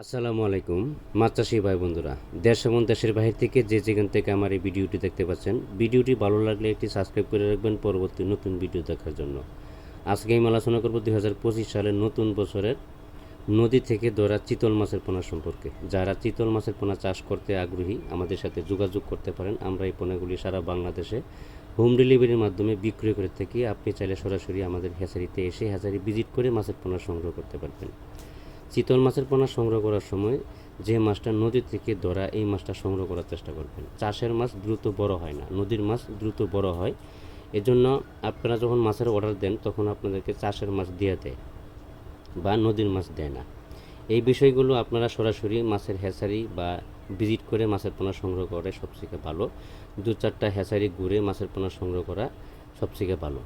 আসসালামু আলাইকুম মাছ চাষি ভাই বন্ধুরা, দেশ এবং দেশের বাহির থেকে যে যেখান থেকে আমার এই ভিডিওটি দেখতে পাচ্ছেন, ভিডিওটি ভালো লাগলে একটি সাবস্ক্রাইব করে রাখবেন পরবর্তী নতুন ভিডিও দেখার জন্য। আজকে আমি আলোচনা করব 2025 সালের নতুন বছরের নদী থেকে ধরা চিতল মাছের পোনা সম্পর্কে। যারা চিতল মাছের পোনা চাষ করতে আগ্রহী আমাদের সাথে যোগাযোগ করতে পারেন। আমরা এই পোনাগুলি সারা বাংলাদেশে হোম ডেলিভারির মাধ্যমে বিক্রয় করে থাকি। আপনি চাইলে সরাসরি আমাদের হ্যাচারিতে এসে হ্যাচারি ভিজিট করে মাছের পোনা সংগ্রহ করতে পারবেন। চিতল মাছের পোনা সংগ্রহ করার সময় যে মাছটা নদী থেকে ধরা এই মাছটা সংগ্রহ করার চেষ্টা করবেন। চাষের মাছ দ্রুত বড় হয় না, নদীর মাছ দ্রুত বড় হয়। এজন্য আপনারা যখন মাছের অর্ডার দেন তখন আপনাদেরকে চাষের মাছ দিয়ে দেয় বা নদীর মাছ দেয় না। এই বিষয়গুলো আপনারা সরাসরি মাছের হ্যাচারি বা ভিজিট করে মাছের পোনা সংগ্রহ করে সবথেকে ভালো। 2-4টা হ্যাচারি ঘুরে মাছের পোনা সংগ্রহ করা সবথেকে ভালো।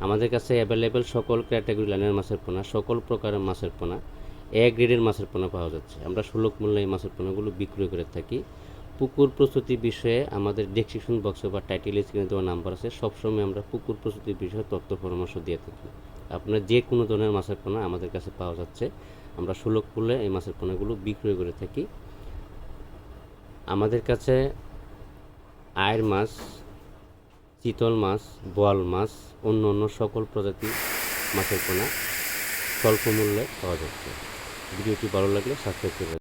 আমাদের কাছে অ্যাভেলেবেল সকল ক্যাটাগরি লাইনের মাছের পোনা, সকল প্রকারের মাছের পোনা, এ গ্রেডের মাছের পোনা পাওয়া যাচ্ছে। আমরা সুলভ মূল্যে এই মাছের পোনাগুলো বিক্রয় করে থাকি। পুকুর প্রস্তুতি বিষয়ে আমাদের ডেসক্রিপশন বক্সে বা টাইটেল স্ক্রিনে দেওয়া নাম্বার আছে। সবসময় আমরা পুকুর প্রস্তুতির বিষয়ে তথ্য পরামর্শ দিয়ে থাকি। আপনার যে কোনো ধরনের মাছের পোনা আমাদের কাছে পাওয়া যাচ্ছে। আমরা সুলভ মূল্যে এই মাছের পোনাগুলো বিক্রয় করে থাকি। আমাদের কাছে আয়ের মাছ, চিতল মাছ, বোয়াল মাছ, অন্য অন্য সকল প্রজাতির মাছের পোনা স্বল্প মূল্যে পাওয়া যাচ্ছে। ভিডিওটি ভালো লাগলে সাবস্ক্রাইব করে